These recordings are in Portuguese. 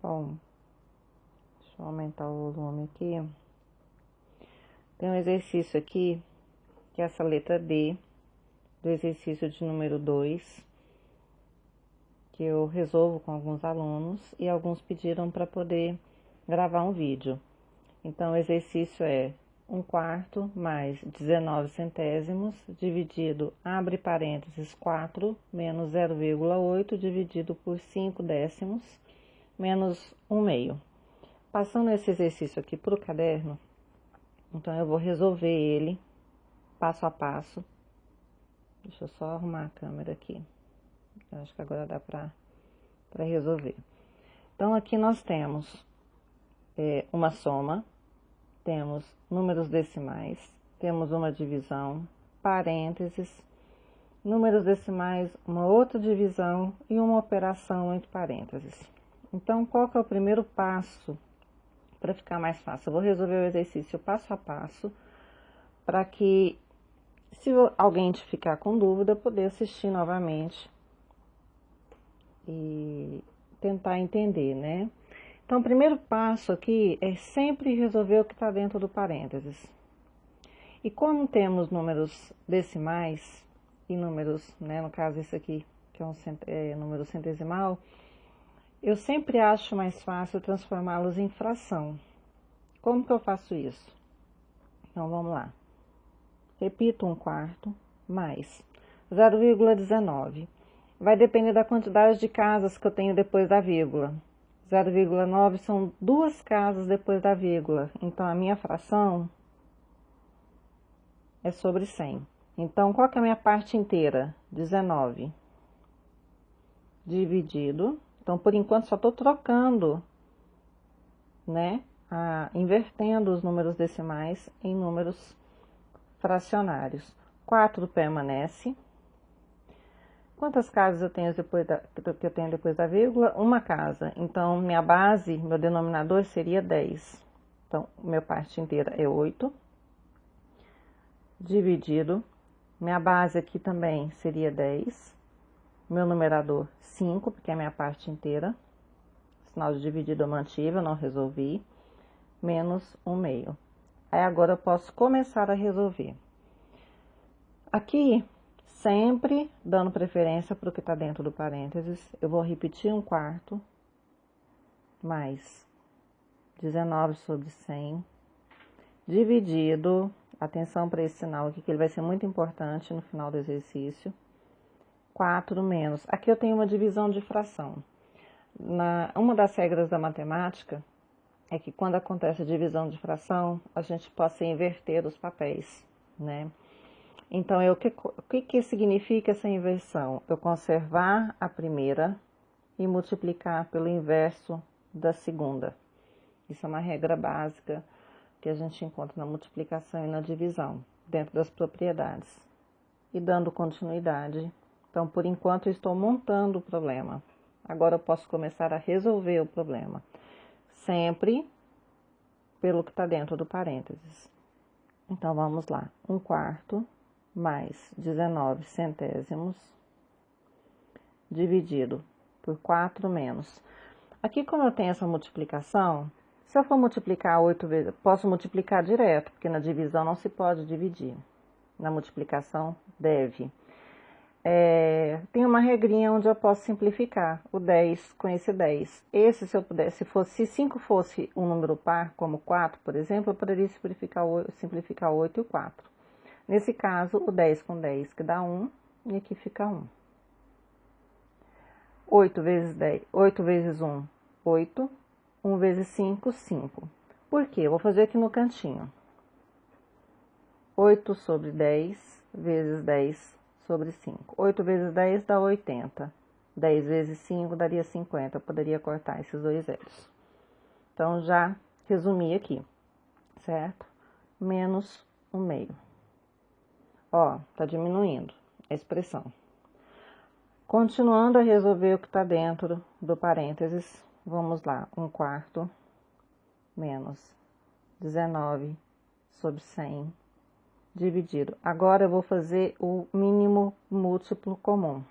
Bom, deixa eu aumentar o volume aqui. Tem um exercício aqui, que é essa letra D, do exercício de número 2, que eu resolvo com alguns alunos, e alguns pediram para poder gravar um vídeo. Então, o exercício é 1/4 mais 19 centésimos, dividido, abre parênteses, 4, menos 0,8, dividido por 5 décimos, menos 1/2. Passando esse exercício aqui para o caderno, então eu vou resolver ele passo a passo. Deixa eu só arrumar a câmera aqui. Eu acho que agora dá para resolver. Então, aqui nós temos uma soma, temos números decimais, temos uma divisão, parênteses, números decimais, uma outra divisão e uma operação entre parênteses. Então, qual que é o primeiro passo para ficar mais fácil? Eu vou resolver o exercício passo a passo, para que, se alguém ficar com dúvida, poder assistir novamente e tentar entender, né? Então, o primeiro passo aqui é sempre resolver o que está dentro do parênteses. E como temos números decimais e números, né, no caso esse aqui, que é um número centesimal, eu sempre acho mais fácil transformá-los em fração. Como que eu faço isso? Então, vamos lá. Repito, 1/4 mais 0,19. Vai depender da quantidade de casas que eu tenho depois da vírgula. 0,9 são 2 casas depois da vírgula. Então, a minha fração é sobre 100. Então, qual que é a minha parte inteira? 19. Dividido. Então, por enquanto, só estou trocando, né? Invertendo os números decimais em números fracionários. 4 permanece. Quantas casas eu tenho depois da vírgula? Uma casa. Então, minha base, meu denominador seria 10. Então, minha parte inteira é 8. Dividido. Minha base aqui também seria 10. Meu numerador, 5, porque é a minha parte inteira. Sinal de dividido eu mantive, eu não resolvi. Menos 1/2. Aí, agora eu posso começar a resolver. Aqui, sempre dando preferência para o que está dentro do parênteses, eu vou repetir 1/4 mais 19 sobre 100, dividido, atenção para esse sinal aqui, que ele vai ser muito importante no final do exercício, 4 menos, aqui eu tenho uma divisão de fração. Uma das regras da matemática é que quando acontece a divisão de fração, a gente possa inverter os papéis, né? Então, o que significa essa inversão? Eu conservar a primeira e multiplicar pelo inverso da segunda. Isso é uma regra básica que a gente encontra na multiplicação e na divisão, dentro das propriedades. E dando continuidade. Então, por enquanto, eu estou montando o problema. Agora, eu posso começar a resolver o problema. Sempre pelo que está dentro do parênteses. Então, vamos lá. 1/4 mais 19 centésimos, dividido por 4 menos. Aqui, como eu tenho essa multiplicação, se eu for multiplicar 8 vezes, posso multiplicar direto, porque na divisão não se pode dividir. Na multiplicação, deve. Tem uma regrinha onde eu posso simplificar o 10 com esse 10. Esse, se eu pudesse, se 5 fosse um número par, como 4, por exemplo, eu poderia simplificar 8 e o 4. Nesse caso, o 10 com 10, que dá 1, e aqui fica 1. 8 vezes 1, 8. 1 vezes 5, 5. Por quê? Eu vou fazer aqui no cantinho. 8 sobre 10 vezes 10 sobre 5. 8 vezes 10 dá 80. 10 vezes 5 daria 50. Eu poderia cortar esses dois zeros. Então, já resumi aqui, certo? Menos 1/2. Ó, tá diminuindo a expressão. Continuando a resolver o que tá dentro do parênteses, vamos lá. 1/4 menos 19 sobre 100, dividido. Agora, eu vou fazer o mínimo múltiplo comum.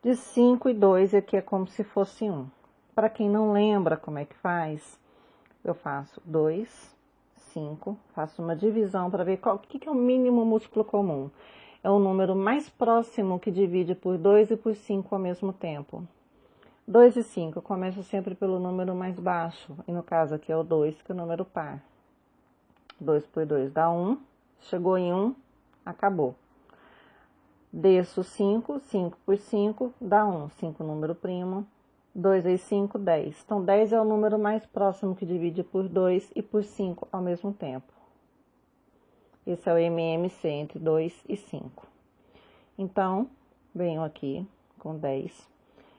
De 5 e 2, aqui é como se fosse 1. Para quem não lembra como é que faz, eu faço 2, 5, faço uma divisão para ver o que é o mínimo múltiplo comum. É o número mais próximo que divide por 2 e por 5 ao mesmo tempo. 2 e 5, eu começo sempre pelo número mais baixo, e no caso aqui é o 2, que é o número par. 2 por 2 dá 1, chegou em 1, acabou. Desço 5, 5 por 5 dá 1, 5 número primo. 2 vezes 5, 10. Então, 10 é o número mais próximo que divide por 2 e por 5 ao mesmo tempo. Esse é o MMC entre 2 e 5. Então, venho aqui com 10.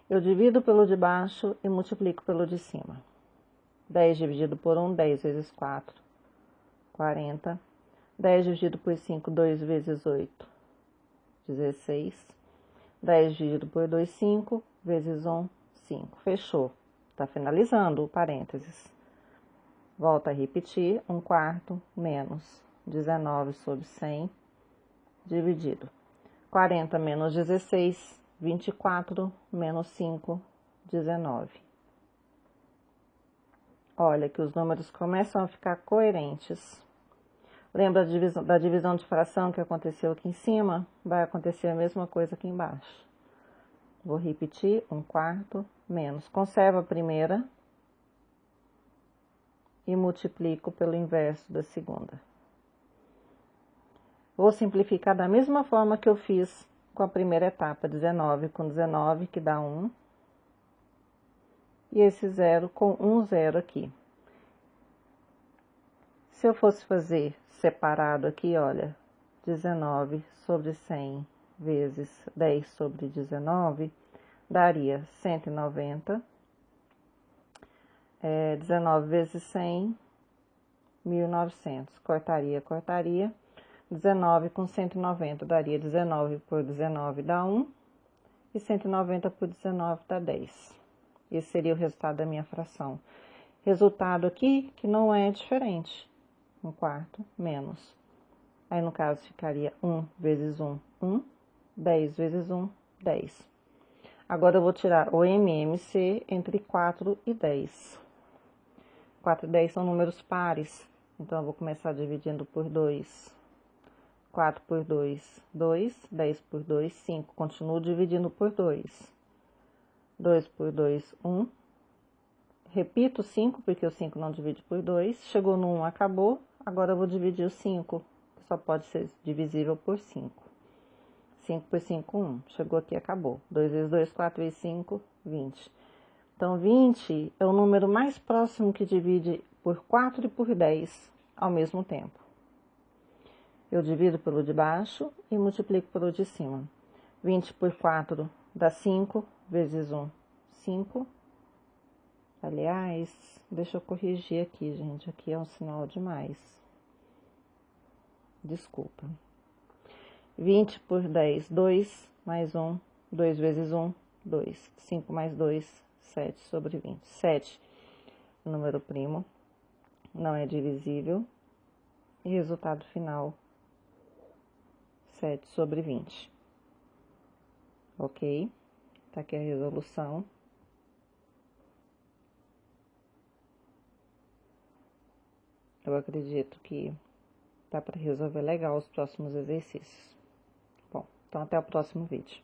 Eu divido pelo de baixo e multiplico pelo de cima. 10 dividido por 1, 10 vezes 4, 40. 10 dividido por 5, 2 vezes 8, 16. 10 dividido por 2, 5, vezes 1, 5. Fechou. Tá finalizando o parênteses. Volta a repetir, 1/4 menos 19 sobre 100, dividido. 40 menos 16, 24, menos 5, 19. Olha que os números começam a ficar coerentes. Lembra da divisão de fração que aconteceu aqui em cima? Vai acontecer a mesma coisa aqui embaixo. Vou repetir, 1/4 menos. Conservo a primeira e multiplico pelo inverso da segunda. Vou simplificar da mesma forma que eu fiz com a primeira etapa, 19 com 19, que dá 1. E esse 0 com 1 0 aqui. Se eu fosse fazer separado aqui, olha, 19 sobre 100 vezes 10 sobre 19, daria 190. 19 vezes 100, 1.900. Cortaria, cortaria. 19 com 190 daria 19 por 19 dá 1. E 190 por 19 dá 10. Esse seria o resultado da minha fração. Resultado aqui que não é diferente. 1/4 menos. Aí, no caso, ficaria 1 vezes 1, 1. 10 vezes 1, 10. Agora, eu vou tirar o MMC entre 4 e 10. 4 e 10 são números pares. Então, eu vou começar dividindo por 2. 4 por 2, 2. 10 por 2, 5. Continuo dividindo por 2. 2 por 2, 1. Repito 5, porque o 5 não divide por 2. Chegou no 1, acabou. Agora, eu vou dividir o 5, que só pode ser divisível por 5. 5 por 5, 1. Chegou aqui, acabou. 2 vezes 2, 4 vezes 5, 20. Então, 20 é o número mais próximo que divide por 4 e por 10 ao mesmo tempo. Eu divido pelo de baixo e multiplico pelo de cima. 20 por 4 dá 5, vezes 1, 5. Aliás, deixa eu corrigir aqui, gente. Aqui é um sinal demais. Desculpa. 20 por 10, 2, mais 1, 2 vezes 1, 2. 5 mais 2, 7 sobre 20. 7, número primo, não é divisível. E resultado final, 7 sobre 20. Ok? Tá aqui a resolução. Eu acredito que dá para resolver legal os próximos exercícios. Bom, então até o próximo vídeo.